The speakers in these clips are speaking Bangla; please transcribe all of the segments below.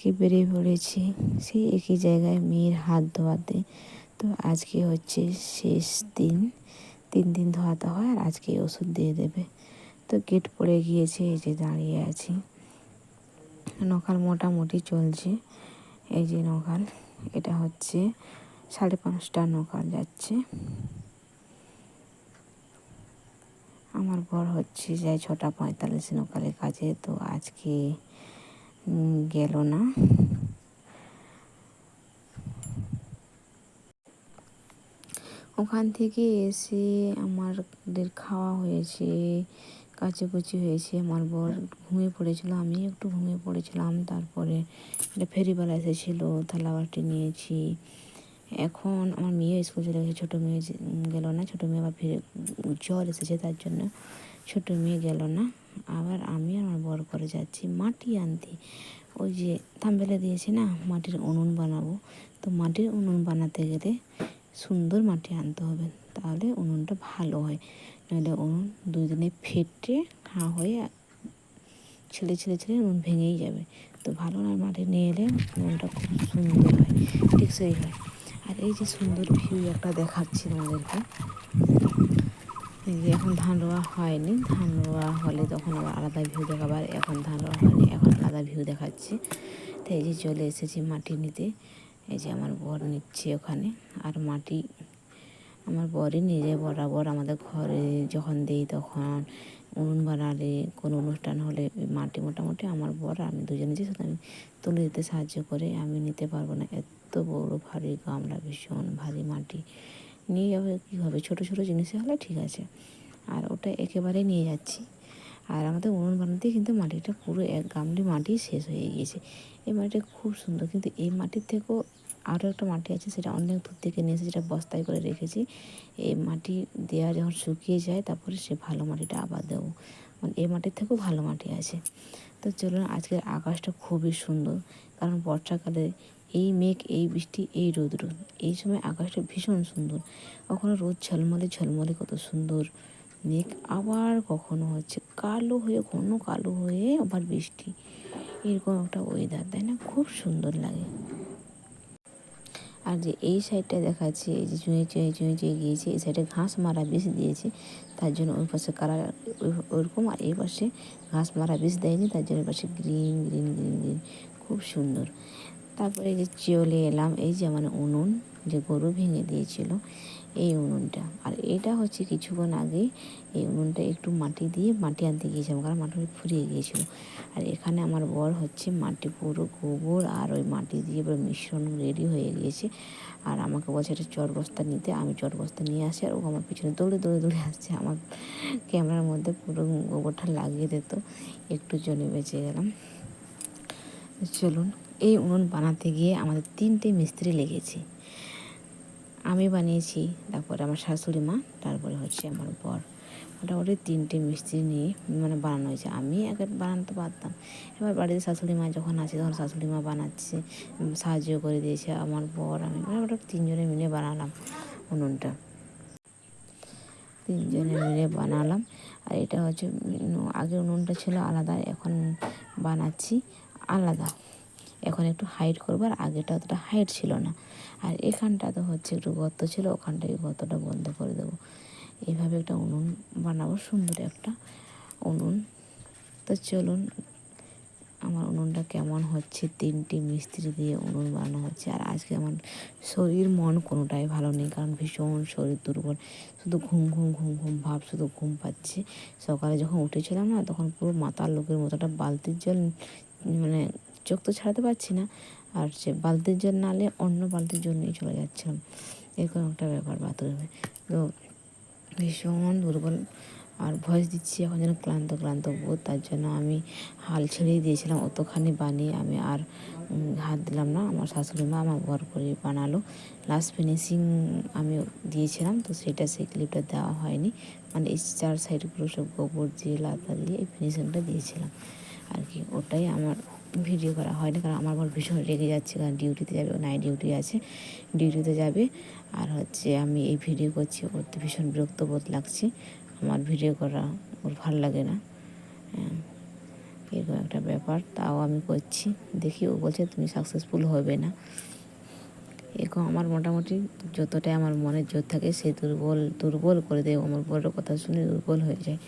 আজকে বেরিয়ে পড়েছি সেই একই জায়গায় মেয়ের হাত ধোয়াতে। তো আজকে হচ্ছে শেষ দিন, 3 দিন ধোয়াতে হয় আর আজকে ওষুধ দিয়ে দেবে। তো গেট পড়ে গিয়েছে, এই যে দাঁড়িয়ে আছি। নখাল মোটামুটি চলছে। এই যে নখাল, এটা হচ্ছে 5:30 নখাল যাচ্ছে। আমার বর হচ্ছে যায় 6:45 নখালে কাজে, তো আজকে গেল না। ওখান থেকে এসে আমাদের খাওয়া হয়েছে, কাচাকুচি হয়েছে। আমার বর ঘুমিয়ে পড়েছিল, আমি একটু ঘুমিয়ে পড়েছিলাম। তারপরে একটা ফেরিওয়ালা এসেছিলো, থালাবাটি নিয়েছি। এখন আমার মেয়ে স্কুল চলে গেছে, ছোটো মেয়ে গেল না। ছোটো মেয়ে আবার ফিরে জ্বর এসেছে, তার জন্য ছোটো মেয়ে গেল না। আবার আমি আমার বর করে যাচ্ছি মাটি আনতে। ওই যে থাম্বনেলে দিয়েছি না, মাটির উনুন বানাবো। তো মাটির উনুন বানাতে গেলে সুন্দর মাটি আনতে হবে, তাহলে উনুনটা ভালো হয়। নাহলে উনুন 2 দিনে ফেটে হাঁ হয়ে ছেলে উনুন ভেঙেই যাবে। তো ভালো না মাটি নিয়ে এলে উনুনটা খুব সুন্দর হয়, টেকসই হয়। আর এই যে সুন্দর ভিউ একটা দেখাচ্ছি তোমাদেরকে। এই যে এখন ধান রোয়া হয়নি, ধান রোয়া হলে তখন আবার আলাদা ভিউ দেখাবো। আর এখন ধান রোয়া হয়নি, এখন আলাদা ভিউ দেখাচ্ছি। তো এই যে চলে এসেছি মাটি নিতে। এই যে আমার বর নিচ্ছে ওখানে। আর মাটি আমার বরই নিজে বরাবর আমাদের ঘরে যখন দেই, তখন উনুন বানালে কোনো অনুষ্ঠান হলে মাটি মোটামুটি আমার বর আর আমি দুজনে যে সাথে আমি তুলে দিতে সাহায্য করে। আমি নিতে পারবো না, এত বড় ভারী গামলা, ভীষণ ভারী মাটি নিয়ে যাবে কীভাবে? ছোটো ছোটো জিনিসে হলে ঠিক আছে, আর ওটা একেবারেই নিয়ে যাচ্ছি। আর আমাদের উনুন বানাতে কিন্তু মাটিটা পুরো 1 গামলি মাটি শেষ হয়ে গিয়েছে। এই মাটিটা খুব সুন্দর, কিন্তু এই মাটির থেকেও আরও একটা মাটি আছে, সেটা অনেক দূর থেকে নিয়ে এসে সেটা বস্তায় করে রেখেছি। এই মাটি দেওয়া যখন শুকিয়ে যায়, তারপরে সে ভালো মাটিটা আবার দেবো। মানে এই মাটির থেকেও ভালো মাটি আছে। তো চলুন, আজকের আকাশটা খুবই সুন্দর, কারণ বর্ষাকালে এই মেঘ, এই বৃষ্টি, এই রৌদ্র, এই সময় আকাশটা ভীষণ সুন্দর। কখনো রোদ ঝলমলে ঝলমলে কত সুন্দর মেঘ, আবার কখনো হচ্ছে কালো হয়ে, ঘন কালো হয়ে আবার বৃষ্টি। এরকম একটা ওয়েদার, তাই না? খুব সুন্দর লাগে। আর যে এই সাইডটা দেখাচ্ছি, এই যে চুঁয়ে গিয়েছে, এই সাইডে ঘাস মারা বীজ দিয়েছে, তার জন্য ওই পাশে কালার ওইরকম। আর এই পাশে ঘাস মারা বীজ দেয়নি, তার জন্য পাশে গ্রিন গ্রিন গ্রিন গ্রিন, খুব সুন্দর। তারপরে এই যে চলে এলাম, এই যে মানে উনুন যে গরু ভেঙে দিয়েছিল, এই উনুনটা। আর এটা হচ্ছে কিছুক্ষণ আগে এই উনুনটা একটু মাটি দিয়ে মাটি আনতে গিয়েছিলাম, কারণ মাটি ফুরিয়ে গিয়েছিলো। আর এখানে আমার বর হচ্ছে মাটি, পুরো গোবর আর ওই মাটি দিয়ে পুরো মিশ্রণ রেডি হয়ে গিয়েছে। আর আমাকে বলছে একটা চট বস্তা নিতে, আমি চট বস্তা নিয়ে আসি। আর ও আমার পিছনে দৌড়ে আসছে, আমার ক্যামেরার মধ্যে পুরো গোবরটা লাগিয়ে দিত, একটু জন্য বেঁচে গেলাম। চলুন, এই উনুন বানাতে গিয়ে আমাদের 3টে মিস্ত্রি লেগেছে। আমি বানিয়েছি, তারপরে আমার শাশুড়ি মা, তারপরে হচ্ছে আমার বর। মোটামুটি 3টে মিস্ত্রি নিয়ে মানে বানানো হয়েছে। আমি আগে বানাতে পারতাম, এবার বাড়িতে শাশুড়ি মা যখন আছে, তখন শাশুড়ি মা বানাচ্ছে, সাহায্য করে দিয়েছে। আমার বর, আমি, মানে ওটা 3জনে মিলে বানালাম উনুনটা, 3জনে মিলে বানালাম। আর এটা হচ্ছে আগে উনুনটা ছিল আলাদা, এখন বানাচ্ছি আলাদা। এখন একটু হাইট করবো, আর আগেটা অতটা হাইট ছিল না। আর এখানটা তো হচ্ছে একটু গর্ত ছিল, ওখানটায় গর্তটা বন্ধ করে দেবো। এইভাবে একটা উনুন বানাবো, সুন্দর একটা উনুন। তো চলুন, আমার উনুনটা কেমন হচ্ছে। 3টে মিস্ত্রি দিয়ে উনুন বানানো হচ্ছে। আর আজকে আমার শরীর মন কোনোটাই ভালো নেই, কারণ ভীষণ শরীর দুর্বল, শুধু ঘুম ঘুম ঘুম ঘুম ভাব, শুধু ঘুম পাচ্ছে। সকালে যখন উঠেছিলাম না, তখন পুরো মাতাল লোকের মতো একটা বালতির জল, মানে চোখ তো ছাড়াতে পারছি না, আর সে বালতির জল নালে অন্য বালতির জল নিয়ে চলে যাচ্ছিলাম, এরকম একটা ব্যাপার বাথরুমে। তো ভীষণ দুর্বল, আর ভয়েস দিচ্ছি এখন যেন ক্লান্ত ক্লান্ত বোধ। তার জন্য আমি হাল ছেড়েই দিয়েছিলাম, অতখানি বানিয়ে আমি আর হাত দিলাম না। আমার শাশুড়ি মা আমার বর করে বানালো, লাস্ট ফিনিশিং আমি দিয়েছিলাম, তো সেটা সেই ক্লিপটা দেওয়া হয়নি। মানে এই 4 সাইডগুলো সব গোবর দিয়ে লাতা দিয়ে এই ফিনিশিংটা দিয়েছিলাম আর কি, ওটাই আমার ভিডিও করা হয়নি। কারণ আমার বর ভীষণ রেগে যাচ্ছে, কারণ ডিউটিতে যাবে, নাইট ডিউটি আছে, ডিউটিতে যাবে। আর হচ্ছে আমি এই ভিডিও করছি, ওর তো ভীষণ বিরক্ত বোধ লাগছে, আমার ভিডিও করা ওর ভালো লাগে না। এরকম একটা ব্যাপার, তাও আমি করছি। দেখি, ও বলছে তুমি সাকসেসফুল হবে না। এরকম আমার মোটামুটি যতটাই আমার মনের জোর থাকে সে দুর্বল করে দেয়, আমার বড় কথা শুনে দুর্বল হয়ে যায়।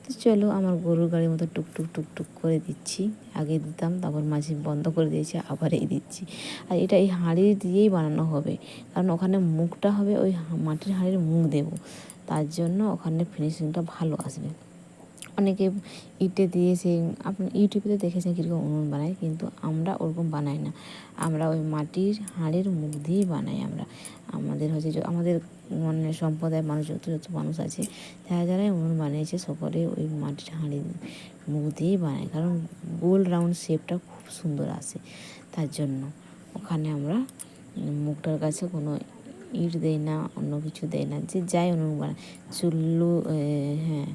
তো চলো, আমার গরুর গাড়ির মতো টুকটুক টুকটুক করে দিচ্ছি। আগে দিতাম, তারপর মাঝে বন্ধ করে দিয়েছি, আবার এই দিচ্ছি। আর এটা এই হাঁড়ি দিয়েই বানানো হবে, কারণ ওখানে মুখটা হবে ওই মাটির হাঁড়ির মুখ দেবো, তার জন্য ওখানে ফিনিশিংটা ভালো আসবে। অনেকে ইটে দিয়েছে, আপনি ইউটিউবে দেখেছেন কীরকম উনুন বানায়, কিন্তু আমরা ওরকম বানাই না। আমরা ওই মাটির হাঁড়ির মুখ দিয়েই বানাই। আমাদের হচ্ছে আমাদের মানে সম্প্রদায়ের মানুষ, যত যত মানুষ আছে, যারা যারাই উনুন বানিয়েছে সকলে ওই মাটির হাঁড়ির মুখ দিয়েই বানায়, কারণ গোল রাউন্ড শেপটা খুব সুন্দর আসে। তার জন্য ওখানে আমরা মুখটার কাছে কোনো ইট দেই না, অন্য কিছু দেয় না, যে যাই উনুন বানায়। চুল্লু, হ্যাঁ,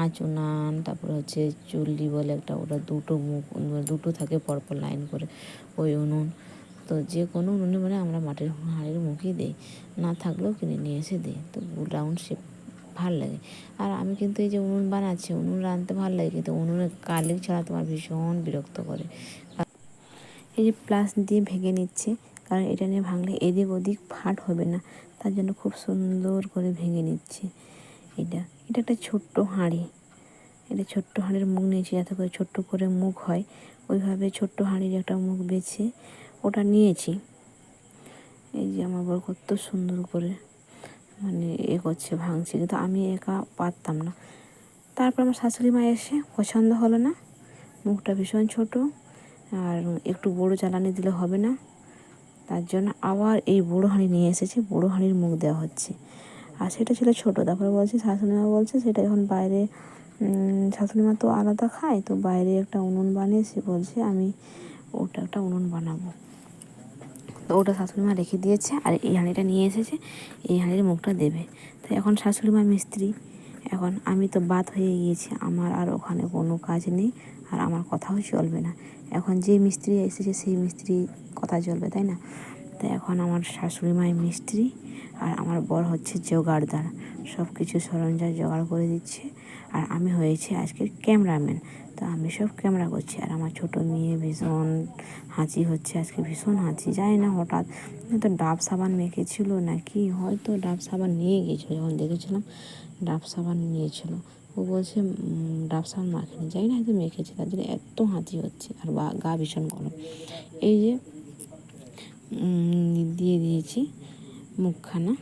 আঁচ উনান, তারপরে হচ্ছে চুল্লি বলে একটা, ওটা দুটো মুখ, দুটো থাকে পরপর লাইন করে, ওই উনুন। তো যে কোনো উনুনে মানে আমরা মাটির হাঁড়ির মুখই দিই, না থাকলেও কিনে নিয়ে এসে দিই। তো রাউন্ড শেপ ভাল লাগে। আর আমি কিন্তু এই যে উনুন বানাচ্ছি, উনুন রাঁধতে ভালো লাগে, কিন্তু উনুনের কালি ছাড়া তোমার ভীষণ বিরক্ত করে। এই যে প্লাস দিয়ে ভেঙে নিচ্ছে, কারণ এটা নিয়ে ভাঙলে এদিক ওদিক ফাট হবে না, তার জন্য খুব সুন্দর করে ভেঙে নিচ্ছে। এটা একটা ছোট্ট হাঁড়ি, এটা ছোট্ট হাঁড়ির মুখ নিয়েছি, যাতে করে ছোট্ট করে মুখ হয়, ওইভাবে ছোট্ট হাঁড়ির একটা মুখ বেছে ওটা নিয়েছি। এই যে আমার বড় কত সুন্দর করে মানে করছে, ভাঙছে, কিন্তু আমি একা পারতাম না। তারপর আমার শাশুড়ি মা এসে পছন্দ হলো না, মুখটা ভীষণ ছোট, আর একটু বড় জ্বালানি দিলে হবে না, তার জন্য আবার এই বড়ো হাঁড়ি নিয়ে এসেছে, বড়ো হাঁড়ির মুখ দেওয়া হচ্ছে। আর সেটা ছিল ছোটো। তারপরে বলছে, শাশুড়ি মা বলছে সেটা এখন বাইরে, শাশুড়ি মা তো আলাদা খায়, তো বাইরে একটা উনুন বানিয়ে সে বলছে আমি ওটা একটা উনুন বানাবো। তো ওটা শাশুড়ি মা রেখে দিয়েছে, আর এই হাঁড়িটা নিয়ে এসেছে, এই হাঁড়ির মুখটা দেবে। তো এখন শাশুড়ি মা মিস্ত্রি, এখন আমি তো বাদ হয়ে গিয়েছি, আমার আর ওখানে কোনো কাজ নেই, আর আমার কথাও চলবে না। এখন যে মিস্ত্রি এসেছে সেই মিস্ত্রি কথা চলবে, তাই না? তো এখন আমার শাশুড়ি মায়ের মিস্ত্রি, আর আমার বর হচ্ছে জোগাড়দার, সব কিছু সরঞ্জাম জোগাড় করে দিচ্ছে। আর আমি হয়েছি আজকের ক্যামেরাম্যান, তো আমি সব ক্যামেরা করছি। আর আমার ছোটো মেয়ে ভীষণ হাঁচি হচ্ছে আজকে, ভীষণ হাঁচি, জানি না হঠাৎ তো ডাব সাবান মেখেছিল নাকি, হয়তো ডাব সাবান নিয়ে গিয়েছিলো, যখন দেখেছিলাম ডাব সাবান নিয়েছিল। ও বলছে ডাব সাবান মাখিনি, জানি না হয়তো মেখেছে, তার জন্য এত হাঁচি হচ্ছে, আর গা ভীষণ গরম। এই যে দিয়ে দিয়েছি মুখখানা,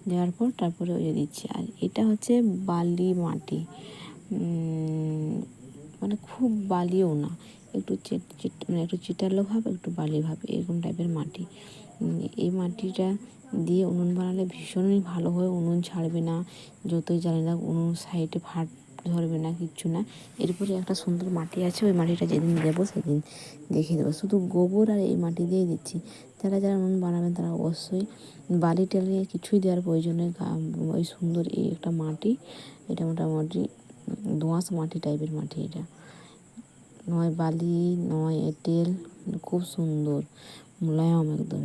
দেওয়ার পর তারপরে ওই দিচ্ছি। আর এটা হচ্ছে বালি মাটি, মানে খুব বালিও না, একটু মানে একটু চিটালো ভাব, একটু বালি ভাব, এরকম টাইপের মাটি। এই মাটিটা দিয়ে উনুন বানালে ভীষণই ভালো হয়, উনুন ছাড়বে না, যতই জ্বালিয়ে না উনুন সাইডে ফাট ধরবে না, কিচ্ছু না। এরপরে একটা সুন্দর মাটি আছে, ওই মাটিটা যেদিন দেবো সেদিন দেখিয়ে দেবো। শুধু গোবর আর এই মাটি দিয়েই দিচ্ছি। যারা যারা উনুন বানাবেন তারা অবশ্যই বালি টালি কিছুই দেওয়ার প্রয়োজন নেই, ওই সুন্দর এই একটা মাটি, এটা মোটামুটি দোআঁশ মাটি টাইপের মাটি, এটা নয় বালি নয় এঁটেল, খুব সুন্দর মোলায়েম একদম,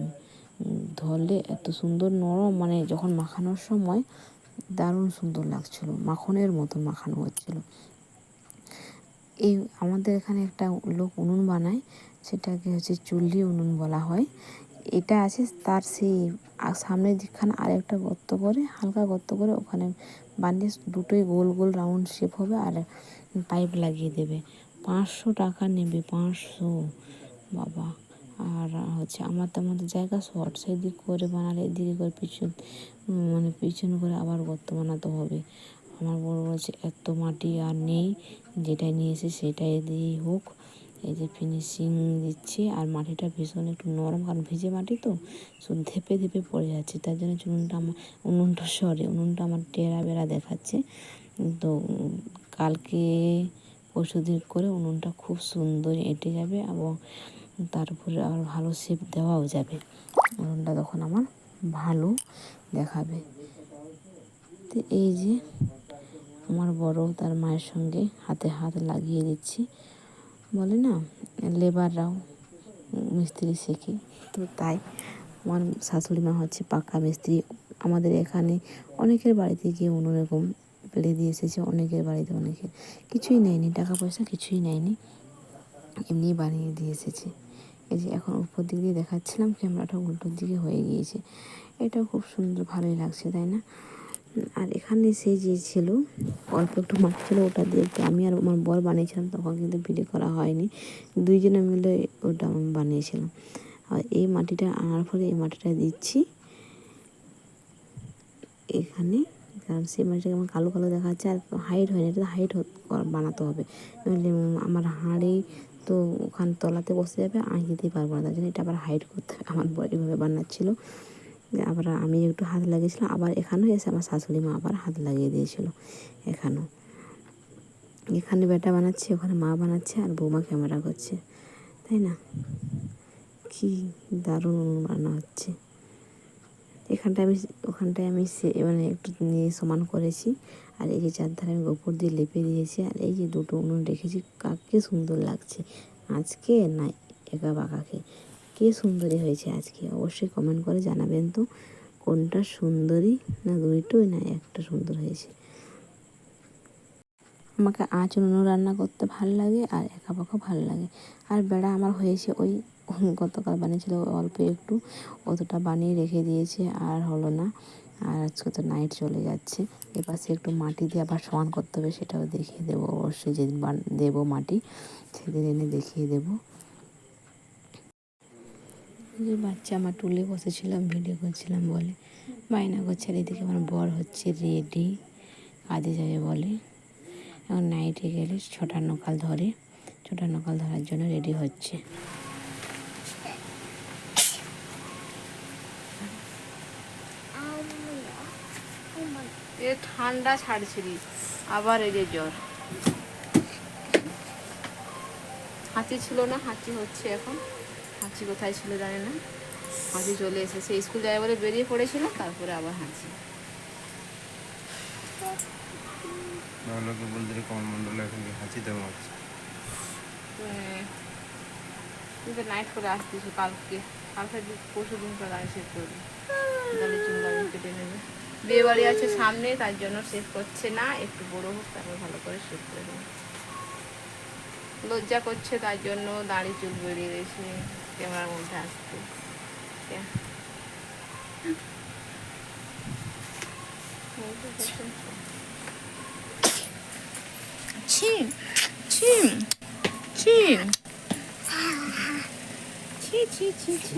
ধরলে এত সুন্দর নরম, মানে যখন মাখানোর সময় দারুণ সুন্দর লাগছিল, মাখনের মতো মাখানো হচ্ছিল। এই আমাদের এখানে একটা লোক উনুন বানায়, সেটাকে হচ্ছে চুল্লি উনুন বলা হয়। এটা আছে তার সেই সামনের দিকখানে আরেকটা গর্ত করে, হালকা গর্ত করে, ওখানে বানিয়ে দুটোই গোল গোল রাউন্ড শেপ হবে, আর পাইপ লাগিয়ে দেবে। 500 টাকা নেবে, 500, বাবা। আর হচ্ছে আমার তো আমাদের জায়গা শর্ট, সেদিক করে বানালে এদিকে করে মানে পিছন করে আবার গর্ত বানাতে হবে। আমার বড় বলছে এত মাটি আর নেই, যেটাই নিয়ে এসে সেটাই দিয়েই হোক। এই যে ফিনিশিং দিচ্ছি, আর মাটিটা ভীষণ একটু নরম, কারণ ভিজে মাটি তো সব ধেপে ধেপে পড়ে যাচ্ছে, তার জন্য উনুনটা আমার টেরা বেড়া দেখাচ্ছে। তো কালকে পরশুদিন করে উনুনটা খুব সুন্দর এঁটে যাবে, এবং তারপরে আর ভালো শেপ দেওয়াও যাবে, উনুনটা তখন আমার ভালো দেখাবে। তো এই যে আমার বড় তার মায়ের সঙ্গে হাতে হাত লাগিয়ে দিচ্ছি, বলে না লেবাররাও মিস্ত্রি শেখে, তো তাই আমার শাশুড়ি মা হচ্ছে পাকা মিস্ত্রি। আমাদের এখানে অনেকের বাড়িতে গিয়ে উনুন এরকম পেলে দিয়ে এসেছে, অনেকের বাড়িতে অনেকে কিছুই নেয়নি, টাকা পয়সা কিছুই নেয়নি, এমনি বানিয়ে দিয়ে এসেছে। এই যে এখন উপর দিক দিয়ে দেখাচ্ছিলাম, ক্যামেরাটা উল্টোর দিকে হয়ে গিয়েছে। এটাও খুব সুন্দর, ভালোই লাগছে, তাই না? আর এখানে সেই যে ছিল অল্প একটু মাটি ছিল, ওটা দিয়ে আমি আর আমার বর বানিয়েছিলাম, তখন কিন্তু ভিডিও করা হয়নি, দুইজনে মিলে ওটা বানিয়েছিলাম। আর এই মাটিটা আনার পরে এই মাটিটা দিচ্ছি এখানে, কারণ সেই মাটিটা আমার কালো কালো দেখাচ্ছে আর হাইট হয়নি, এটা হাইট বানাতে হবে, নইলে আমার হাঁড়ি তো ওখান তলাতে বসে যাবে, আঁচ দিতেই পারবো না, তার জন্য এটা আবার হাইট করতে হবে। আমার বর এভাবে বানাচ্ছিলো, আবার আমি একটু হাত লাগিয়েছিলাম, আবার এখানেও এসে আমার শাশুড়ি মা আবার হাত লাগিয়ে দিয়েছিল। এখানে বেটা বানাচ্ছে, ওখানে মা বানাচ্ছে, আর বৌমা ক্যামেরা করছে, তাই না? কি দারুণ রান্না হচ্ছে। ওখানটায় আমি মানে একটু নিয়ে সমান করেছি, আর এই যে চারধারে আমি গোবর দিয়ে লেপে দিয়েছি, আর এই যে দুটো উনুন রেখেছি, কাকে সুন্দর লাগছে আজকে, না একা বাঁকাকে, কে সুন্দরী হয়েছে আজকে অবশ্যই কমেন্ট করে জানাবেন তো, কোনটা সুন্দরী, না দুইটোই, না একটা সুন্দর হয়েছে। আমাকে আঁচ উনুনে রান্না করতে ভাল লাগে, আর একা বাঁকা ভাল লাগে। আর বেড়া আমার হয়েছে ওই গতকাল বানিয়েছিল অল্প একটু, অতটা বানিয়ে রেখে দিয়েছে, আর হলো না। আর আজকে তো নাইট চলে যাচ্ছে, এপাশে একটু মাটি দিয়ে আবার সমান করতে হবে, সেটাও দেখিয়ে দেবো অবশ্যই, যেদিন দেবো মাটি সেদিন এনে দেখিয়ে দেবো। যে বাচ্চা আমার টুলে বসেছিলাম, ভিডিও করছিলাম বলে বায়না করছে, আর এদিকে আমার বর হচ্ছে রেডি, কাজে যাবে বলে। এখন নাইটে গেলে 6টা নকাল ধরে, 6টা নকাল ধরার জন্য রেডি হচ্ছে। এ ঠান্ডা ছাড়ছিলি, আবার এই যে জ্বর। হাঁচি ছিল না, হাঁচি হচ্ছে এখন। হাঁচি কোথায় ছিল জানি না, হাঁচি চলে এসেছে, স্কুল যায় বলে বেরিয়ে পড়েছিল, তারপরে আবার হাঁচি। কমল মন্ডল এখন হাঁচি দেওয়া হচ্ছে। তুই তো নাইট করে আসতিস কালকে, পরশু দিন করে গাড়ি সেভ করবি, গাড়ির জন্য গাড়ি কেটে নেবে। বিয়ে বাড়ি আছে সামনে, তার জন্য সেভ করছে না, একটু বড়ো হোক তারপর ভালো করে সেভ করে দেবে। লজ্জা করছে, তার জন্য দাড়ি চুল বেরিয়ে গেছে ক্যামেরার মধ্যে আসতে। ছিম ছিম ছিম ছি ছি ছি ছি।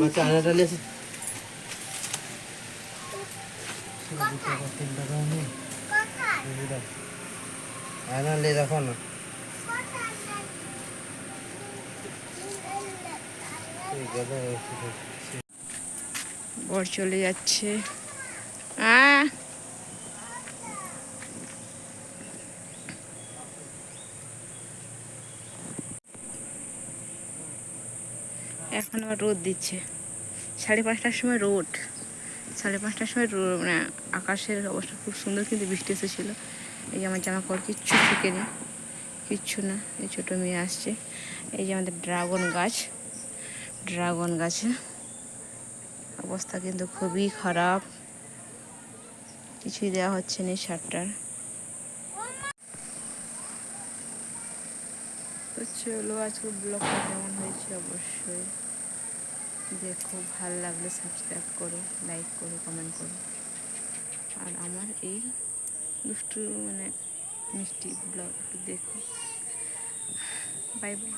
দেখো না, বর চলে যাচ্ছে। এখন আবার রোদ দিচ্ছে, 5:30টার সময় রোদ, 5:30টার সময় মানে আকাশের অবস্থা খুব সুন্দর, কিন্তু বৃষ্টি এসেছিলো। এই যে আমার জামা কাপড় কিচ্ছু শুকেনি, কিচ্ছু না। এই ছোটো মেয়ে আসছে, এই যে আমাদের ড্রাগন গাছে অবস্থা কিন্তু খুবই খারাপ, কিছুই দেওয়া হচ্ছে না সারটার। তো চলো আজকে ব্লগটা কেমন হয়েছে অবশ্যই দেখো, ভালো লাগলে সাবস্ক্রাইব করো, লাইক করো, কমেন্ট করো, আর আমার এই দুষ্টু মানে মিষ্টি ব্লগ একটু দেখো। Bye bye.